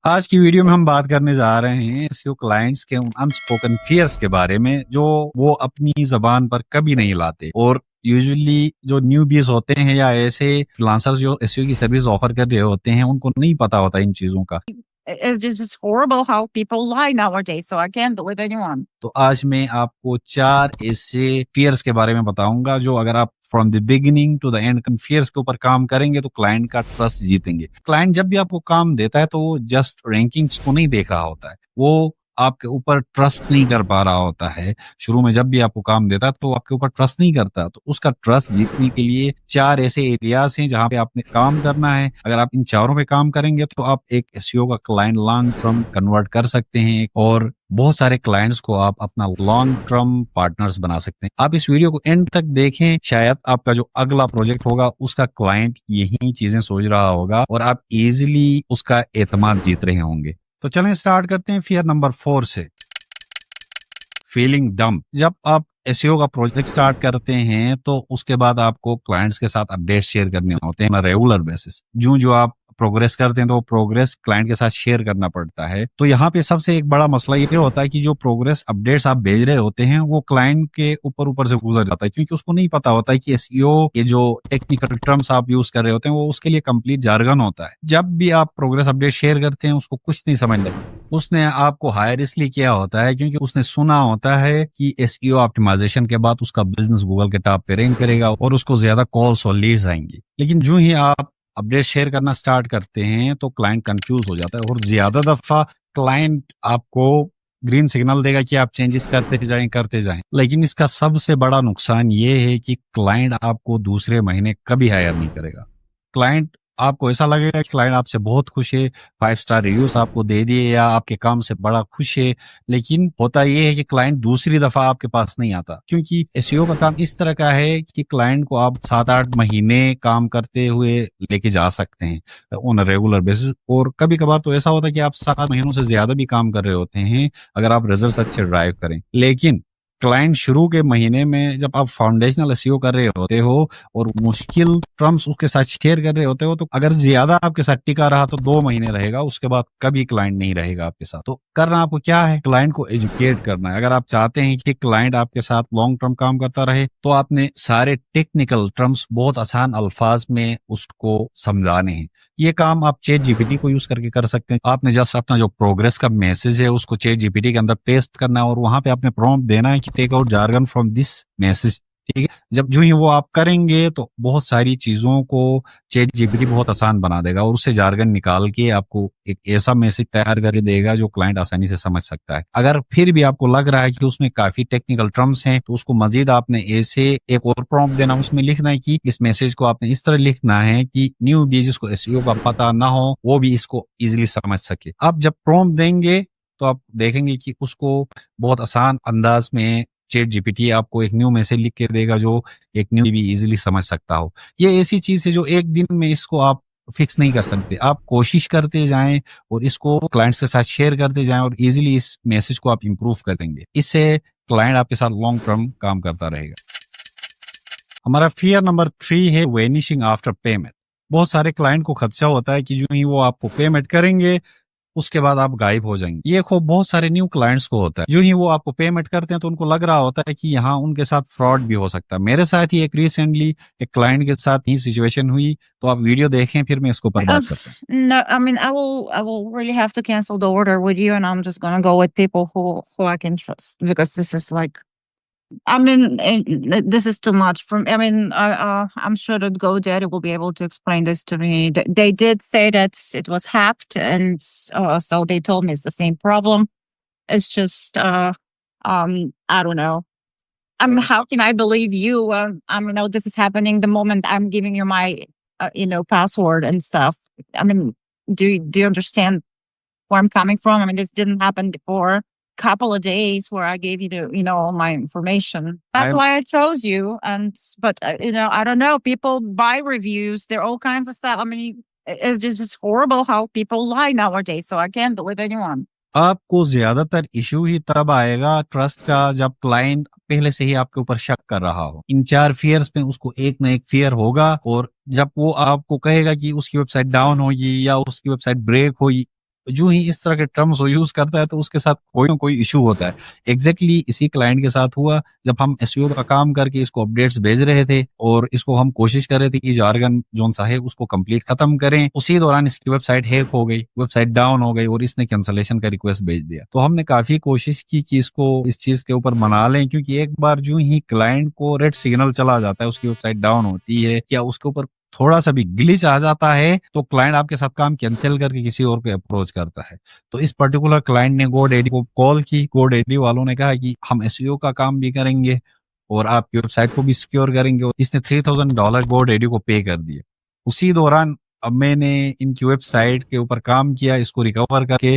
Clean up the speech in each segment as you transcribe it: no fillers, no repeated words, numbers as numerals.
आज की वीडियो में हम बात करने जा रहे हैं एसईओ क्लाइंट्स के उन अनस्पोकन फियर्स के बारे में जो वो अपनी जबान पर कभी नहीं लाते। और यूजुअली जो न्यूबीज होते हैं या ऐसे फ्रीलांसर्स जो एसईओ की सर्विस ऑफर कर रहे होते हैं उनको नहीं पता होता इन चीजों का। It's just horrible how people lie nowadays, so I can't believe anyone. तो आज मैं आपको 4 ऐसे फियर्स के बारे में बताऊंगा जो अगर आप from the beginning to the end fears के ऊपर काम करेंगे तो क्लाइंट का ट्रस्ट जीतेंगे। क्लाइंट जब भी आपको काम देता है तो वो जस्ट रैंकिंग्स को नहीं देख रहा होता है, वो आपके ऊपर ट्रस्ट नहीं कर पा रहा होता है। शुरू में जब भी आपको काम देता है तो आपके ऊपर ट्रस्ट नहीं करता, तो उसका ट्रस्ट जीतने के लिए 4 ऐसे एरियाज हैं जहां पे आपने काम करना है। अगर आप इन चारों पे काम करेंगे तो आप एक एसईओ का क्लाइंट लॉन्ग टर्म कन्वर्ट कर सकते हैं और बहुत सारे क्लाइंट्स को आप अपना लॉन्ग टर्म पार्टनर्स बना सकते हैं। आप इस वीडियो को एंड तक देखें, शायद आपका जो अगला प्रोजेक्ट होगा उसका क्लाइंट यही चीजें सोच रहा होगा और आप इजीली उसका एतमाद जीत रहे होंगे। तो चलें स्टार्ट करते हैं फियर नंबर 4 से, फीलिंग डम। जब आप एसईओ का प्रोजेक्ट स्टार्ट करते हैं तो उसके बाद आपको क्लाइंट्स के साथ अपडेट शेयर करने होते हैं रेगुलर बेसिस। जो आप प्रोग्रेस करते हैं तो प्रोग्रेस क्लाइंट के साथ शेयर करना पड़ता है। तो यहाँ पे सबसे एक बड़ा मसला ये होता है कि जो प्रोग्रेस अपडेट्स आप भेज रहे होते हैं वो क्लाइंट के ऊपर से गुजर जाता है, क्योंकि उसको नहीं पता होता है कि एसईओ ये जो टेक्निकल टर्म्स आप यूज कर रहे होते हैं वो उसके लिए कंप्लीट जार्गन होता है। जब भी आप प्रोग्रेस अपडेट शेयर करते हैं उसको कुछ नहीं समझ लगता। उसने आपको हायर इसलिए किया होता है क्योंकि उसने सुना होता है कि एसईओ ऑप्टिमाइजेशन के बाद उसका बिजनेस गूगल के टॉप पे रैंक करेगा और उसको ज्यादा कॉल्स और लीड्स आएंगी। लेकिन जो ही आप अपडेट शेयर करना स्टार्ट करते हैं तो क्लाइंट कंफ्यूज हो जाता है और ज्यादा दफा क्लाइंट आपको ग्रीन सिग्नल देगा कि आप चेंजेस करते जाएं। लेकिन इसका सबसे बड़ा नुकसान ये है कि क्लाइंट आपको दूसरे महीने कभी हायर नहीं करेगा। क्लाइंट आपको ऐसा लगेगा कि क्लाइंट आपसे बहुत खुश है, 5 स्टार रिव्यूज आपको दे दिए या आपके काम से बड़ा खुश है, लेकिन होता यह है कि क्लाइंट दूसरी दफा आपके पास नहीं आता, क्योंकि एसईओ का काम इस तरह का है कि क्लाइंट को आप 7-8 महीने काम करते हुए लेके जा सकते हैं ऑन रेगुलर बेसिस। और कभी कभार तो ऐसा होता है कि आप 7 महीनों से ज्यादा भी काम कर रहे होते हैं अगर आप रिजल्ट अच्छे ड्राइव करें। लेकिन क्लाइंट शुरू के महीने में जब आप फाउंडेशनल एसईओ कर रहे होते हो और मुश्किल टर्म्स उसके साथ शेयर कर रहे होते हो, तो अगर ज्यादा आपके साथ टिका रहा तो 2 महीने रहेगा, उसके बाद कभी क्लाइंट नहीं रहेगा आपके साथ। तो करना आपको क्या है, क्लाइंट को एजुकेट करना है। अगर आप चाहते हैं कि क्लाइंट आपके साथ लॉन्ग टर्म काम करता रहे तो आपने सारे टेक्निकल टर्म्स बहुत आसान अल्फाज में उसको समझाने हैं। ये काम आप चैट जीपीटी को यूज करके कर सकते हैं। आपने जस्ट अपना जो प्रोग्रेस का मैसेज है उसको चैट जीपीटी के अंदर पेस्ट करना है और वहां पे आपने प्रॉम्प्ट देना है कि take out jargon from this message. ठीक है, जब जो ही वो आप करेंगे तो बहुत सारी चीजों को चैट जीपीटी बहुत आसान बना देगा और उससे जार्गन निकाल के आपको एक ऐसा मैसेज तैयार करके देगा जो क्लाइंट आसानी से समझ सकता है। अगर फिर भी आपको लग रहा है कि उसमें काफी टेक्निकल टर्म्स हैं तो उसको मजीद आपने ऐसे एक और प्रॉम्प्ट देना, उसमें लिखना है कि इस मैसेज को आपने इस तरह लिखना है कि न्यू बी जिसको एसईओ का पता ना हो वो भी इसको इजिली समझ सके। आप जब प्रॉम्प्ट देंगे तो आप देखेंगे कि उसको बहुत आसान अंदाज में चैट जीपीटी आपको एक न्यू मैसेज लिख के देगा जो एक न्यू भी इजीली समझ सकता हो। ये ऐसी चीज है जो एक दिन में इसको आप फिक्स नहीं कर सकते। आप कोशिश करते जाएं और इसको क्लाइंट्स के साथ शेयर करते जाएं और इजीली इस मैसेज को आप इंप्रूव करेंगे। इससे क्लाइंट आपके साथ लॉन्ग टर्म काम करता रहेगा। हमारा फियर नंबर 3 है वेनिशिंग आफ्टर पेमेंट। बहुत सारे क्लाइंट को खदशा होता है कि जो ही वो आपको पेमेंट करेंगे उसके बाद आप गायब हो जाएंगे। ये खूब बहुत सारे न्यू क्लाइंट्स को होता है, जो ही वो आपको पेमेंट करते हैं तो उनको लग रहा होता है कि यहाँ उनके साथ फ्रॉड भी हो सकता है। मेरे साथ ही एक रिसेंटली एक क्लाइंट के साथ ही सिचुएशन हुई, तो आप वीडियो देखें फिर मैं इसके ऊपर बात करता हूँ। No, I mean, I will really have to cancel the order with you, and I'm just gonna go with people who I can trust, because this is like, I mean, this is too much for me. I mean, I'm sure that GoDaddy will be able to explain this to me. They did say that it was hacked, and so they told me it's the same problem. It's just, I don't know. How can I believe you? I mean, this is happening the moment I'm giving you my, password and stuff. I mean, do you understand where I'm coming from? I mean, this didn't happen before. Couple of days where I gave you all my information. That's why I chose you. But I don't know. People buy reviews. There are all kinds of stuff. I mean, it's just horrible how people lie nowadays. So I can't believe anyone. आपको ज्यादातर issue ही तब आएगा trust का जब client पहले से ही आपके ऊपर शक कर रहा हो। इन 4 फियर्स में उसको एक ना एक फियर होगा और जब वो आपको कहेगा कि उसकी वेबसाइट डाउन होगी या उसकी वेबसाइट ब्रेक होगी जो ही इस तरह के टर्म्स वो यूज करता है तो उसके साथ कोई ना कोई इशू होता है। एग्जैक्टली इसी क्लाइंट के साथ हुआ जब हम एसईओ का काम करके इसको अपडेट्स भेज रहे थे और इसको हम कोशिश कर रहे थे कि जार्गन जोन सा है उसको कंप्लीट खत्म करें, उसी दौरान इसकी वेबसाइट हैक हो गई, वेबसाइट डाउन हो गई और इसने कैंसलेशन का रिक्वेस्ट भेज दिया। तो हमने काफी कोशिश की कि इसको इस चीज के ऊपर मना लें, क्योंकि एक बार जो ही क्लाइंट को रेड सिग्नल चला जाता है, उसकी वेबसाइट डाउन होती है या उसके ऊपर थोड़ा सा भी ग्लिच आ जाता है, तो क्लाइंट आपके साथ काम कैंसिल करके किसी और को अप्रोच करता है। तो इस पर्टिकुलर क्लाइंट ने GoDaddy को कॉल की, GoDaddy वालों ने कहा कि हम एसईओ का काम भी करेंगे और आपकी वेबसाइट को भी सिक्योर करेंगे, और इसने $3000 GoDaddy को पे कर दिए। उसी दौरान अब मैंने इनकी वेबसाइट के ऊपर काम किया, इसको रिकवर करके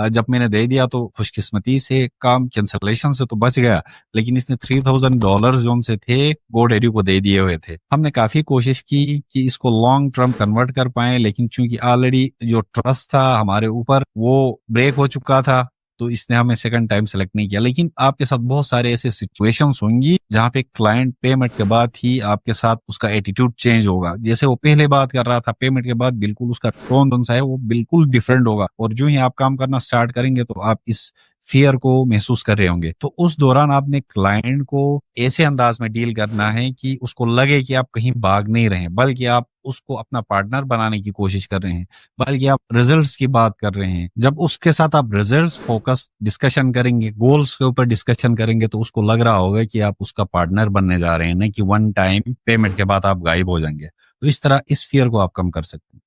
जब मैंने दे दिया तो खुशकिस्मती से काम कैंसलेशन से तो बच गया, लेकिन इसने $3000 जो उनसे थे GoDaddy को दे दिए हुए थे। हमने काफी कोशिश की कि इसको लॉन्ग टर्म कन्वर्ट कर पाए, लेकिन चूंकि ऑलरेडी जो ट्रस्ट था हमारे ऊपर वो ब्रेक हो चुका था, तो इसने हमें सेकंड टाइम सेलेक्ट नहीं किया। लेकिन आपके साथ बहुत सारे ऐसे सिचुएशंस होंगी जहां पे क्लाइंट पेमेंट के बाद ही आपके साथ उसका एटीट्यूड चेंज होगा। जैसे वो पहले बात कर रहा था, पेमेंट के बाद बिल्कुल उसका टोन जो सा है वो बिल्कुल डिफरेंट होगा, और जो ही आप काम करना स्टार्ट करेंगे तो आप इस फियर को महसूस कर रहे होंगे। तो उस दौरान आपने क्लाइंट को ऐसे अंदाज में डील करना है कि उसको लगे कि आप कहीं भाग नहीं रहे, बल्कि आप उसको अपना पार्टनर बनाने की कोशिश कर रहे हैं, बल्कि आप रिजल्ट्स की बात कर रहे हैं। जब उसके साथ आप रिजल्ट्स फोकस डिस्कशन करेंगे, गोल्स के ऊपर डिस्कशन करेंगे, तो उसको लग रहा होगा कि आप उसका पार्टनर बनने जा रहे हैं, नहीं कि वन टाइम पेमेंट के बाद आप गायब हो जाएंगे। तो इस तरह इस फियर को आप कम कर सकते हैं।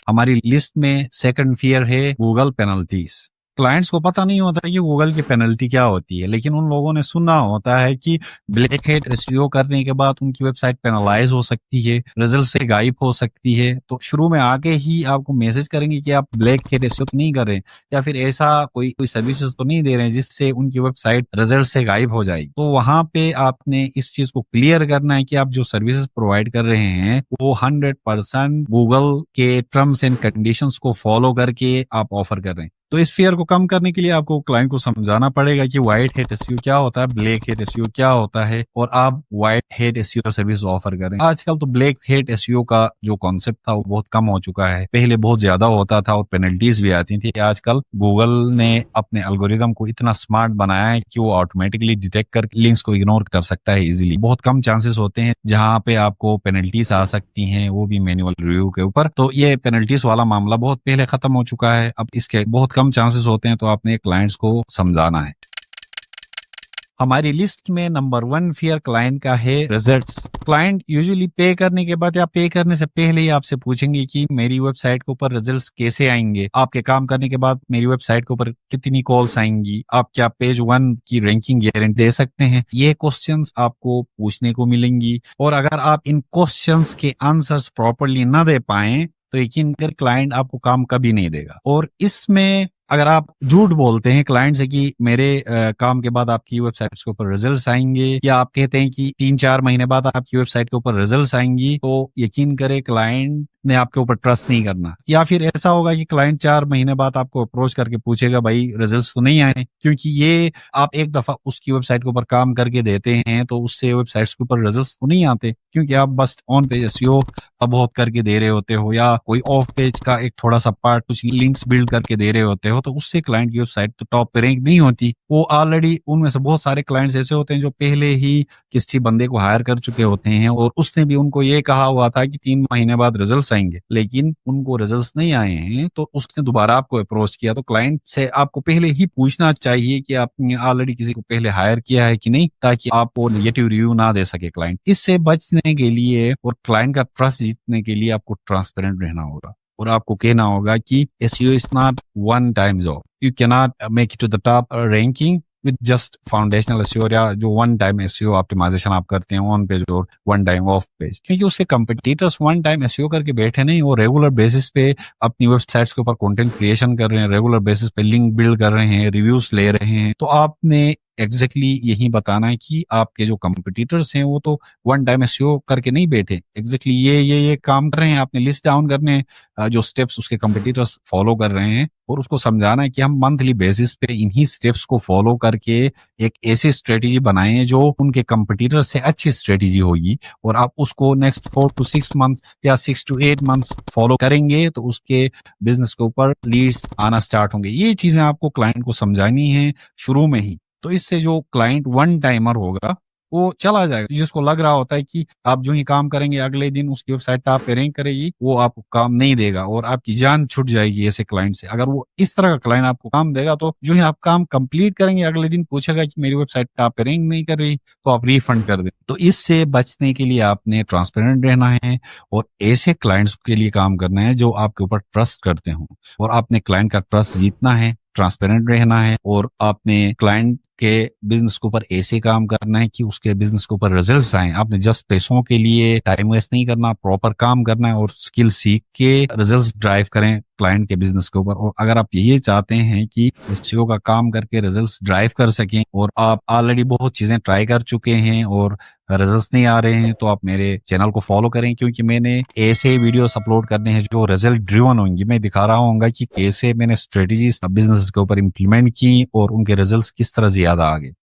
हमारी लिस्ट में सेकंड फियर है गूगल पेनल्टीज। क्लाइंट्स को पता नहीं होता कि गूगल की पेनल्टी क्या होती है, लेकिन उन लोगों ने सुना होता है कि ब्लैक हैट एसईओ करने के बाद उनकी वेबसाइट पेनलाइज हो सकती है, रिजल्ट से गायब हो सकती है। तो शुरू में आके ही आपको मैसेज करेंगे कि आप ब्लैक हैट एसईओ तो नहीं कर रहे, या फिर ऐसा कोई सर्विसेज तो नहीं दे रहे हैं जिससे उनकी वेबसाइट रिजल्ट से गायब हो जाएगी। तो वहां पे आपने इस चीज को क्लियर करना है कि आप जो सर्विसेज प्रोवाइड कर रहे हैं वो 100% गूगल के टर्म्स एंड कंडीशंस को फॉलो करके आप ऑफर कर रहे हैं। तो इस फियर को कम करने के लिए आपको क्लाइंट को समझाना पड़ेगा कि व्हाइट हैट एसईओ क्या होता है, ब्लैक हैट एसईओ क्या होता है, और आप white hat SEO service offer करें। आजकल तो ब्लैक हैट एसईओ का जो कॉन्सेप्ट था वो बहुत कम हो चुका है, पहले बहुत ज्यादा होता था और पेनल्टीज भी आती थी। आजकल गूगल ने अपने एल्गोरिदम को इतना स्मार्ट बनाया है कि वो ऑटोमेटिकली डिटेक्ट कर लिंक्स को इग्नोर कर सकता है इजीली। बहुत कम चांसेस होते हैं जहां पे आपको पेनल्टीज आ सकती हैं, वो भी मैनुअल रिव्यू के ऊपर। तो ये पेनल्टीज वाला मामला बहुत पहले खत्म हो चुका है, अब इसके बहुत कम चांसेस होते हैं, तो आपने क्लाइंट्स को समझाना है। हमारी लिस्ट में नंबर 1 फियर क्लाइंट का है रिजल्ट्स। क्लाइंट यूजुअली पे करने के बाद या पे करने से पहले ही आपसे पूछेंगे कि मेरी वेबसाइट के ऊपर रिजल्ट्स कैसे आएंगे, आपके काम करने के बाद मेरी वेबसाइट के ऊपर कितनी कॉल्स आएंगी, आप क्या पेज 1 की रैंकिंग गारंटी दे सकते हैं। ये क्वेश्चंस आपको पूछने को मिलेंगी, और अगर आप इन क्वेश्चंस के आंसर्स प्रॉपरली ना दे पाए तो यकीन कर क्लाइंट आपको काम कभी नहीं देगा। और इसमें अगर आप झूठ बोलते हैं क्लाइंट से कि मेरे काम के बाद आपकी वेबसाइट के ऊपर रिजल्ट्स आएंगे, या आप कहते हैं कि 3-4 महीने बाद आपकी वेबसाइट के ऊपर रिजल्ट्स आएंगी, तो यकीन करें क्लाइंट ने आपके ऊपर ट्रस्ट नहीं करना। या फिर ऐसा होगा कि क्लाइंट 4 महीने बाद आपको अप्रोच करके पूछेगा भाई रिजल्ट्स तो नहीं आए, क्योंकि ये आप एक दफा उसकी वेबसाइट के ऊपर काम करके देते हैं तो उससे वेबसाइट्स के ऊपर रिजल्ट्स तो नहीं आते, क्योंकि आप बस ऑन पेज एसईओ बहुत करके दे रहे होते हो, या कोई ऑफ पेज का एक थोड़ा सा पार्ट कुछ लिंक्स बिल्ड करके दे रहे होते हो, तो उससे क्लाइंट की वेबसाइट तो टॉप पे रैंक नहीं होती। वो ऑलरेडी उनमें से बहुत सारे क्लाइंट्स ऐसे होते हैं जो पहले ही किसी बंदे को हायर कर चुके होते हैं, और उसने भी उनको ये कहा हुआ था कि 3 महीने बाद रिजल्ट्स आएंगे, लेकिन उनको रिजल्ट्स नहीं आए हैं, तो उसने दोबारा आपको अप्रोच किया। तो क्लाइंट से आपको पहले ही पूछना चाहिए कि आपने ऑलरेडी किसी को पहले हायर किया है कि नहीं, ताकि आपको नेगेटिव रिव्यू ना दे सके क्लाइंट। इससे बचने के लिए और क्लाइंट का ट्रस्ट जीतने के लिए आपको ट्रांसपेरेंट रहना होगा, और आपको कहना होगा कि SEO is not one time job. You cannot make it to the top ranking with just foundational SEO, या जो वन टाइम SEO ऑप्टिमाइजेशन आप करते हैं ऑन पेज और वन टाइम ऑफ पेज, क्योंकि उसके कंपटीटर्स वन टाइम SEO करके बैठे नहीं, वो रेगुलर बेसिस पे अपनी वेबसाइट्स के ऊपर कंटेंट क्रिएशन कर रहे हैं, रेगुलर बेसिस पे लिंक बिल्ड कर रहे हैं, रिव्यूज ले रहे हैं। तो आपने एग्जैक्टली यही बताना है कि आपके जो कंपटीटर्स हैं वो तो वन टाइम एसईओ करके नहीं बैठे, एग्जैक्टली ये काम कर रहे हैं, आपने लिस्ट डाउन करने जो स्टेप्स उसके कंपटीटर्स फॉलो कर रहे हैं और उसको समझाना है कि हम मंथली बेसिस पे इन्हीं स्टेप्स को फॉलो करके एक ऐसी स्ट्रेटेजी बनाएं जो उनके कंपटीटर से अच्छी स्ट्रेटेजी होगी, और आप उसको नेक्स्ट 4 to 6 months या 6 to 8 months फॉलो करेंगे तो उसके बिजनेस के ऊपर लीड्स आना स्टार्ट होंगे। ये चीजें आपको क्लाइंट को समझानी है शुरू में ही, तो इससे जो क्लाइंट वन टाइमर होगा वो चला जाएगा, जिसको लग रहा होता है कि आप जो ही काम करेंगे अगले दिन उसकी वेबसाइट टॉप पे रैंक करेगी, वो आपको काम नहीं देगा और आपकी जान छूट जाएगी ऐसे क्लाइंट से। अगर वो इस तरह का क्लाइंट आपको काम देगा तो जो ही आप काम कंप्लीट करेंगे अगले दिन पूछेगा कि मेरी वेबसाइट टॉप पे रैंक नहीं कर रही, तो आप रिफंड कर दें। तो इससे बचने के लिए आपने ट्रांसपेरेंट रहना है और ऐसे क्लाइंट्स के लिए काम करना है जो आपके ऊपर ट्रस्ट करते हो, और आपने क्लाइंट का ट्रस्ट जीतना है, ट्रांसपेरेंट रहना है, और आपने क्लाइंट के बिजनेस के ऊपर ऐसे काम करना है कि उसके बिजनेस के ऊपर रिजल्ट्स आए। आपने जस्ट पैसों के लिए टाइम वेस्ट नहीं करना, प्रॉपर काम करना है और स्किल सीख के रिजल्ट्स ड्राइव करें क्लाइंट के बिजनेस के ऊपर। और अगर आप ये चाहते हैं कि एसईओ का काम करके रिजल्ट्स ड्राइव कर सकें और आप ऑलरेडी बहुत चीजें ट्राई कर चुके हैं और रिजल्ट्स नहीं आ रहे हैं, तो आप मेरे चैनल को फॉलो करें, क्योंकि मैंने ऐसे वीडियोस अपलोड करने हैं जो रिजल्ट ड्रिवन होंगी। मैं दिखा रहा हूँ कि कैसे मैंने स्ट्रेटेजीज बिजनेस के ऊपर इम्प्लीमेंट की और उनके रिजल्ट्स किस तरह ज्यादा आ गए।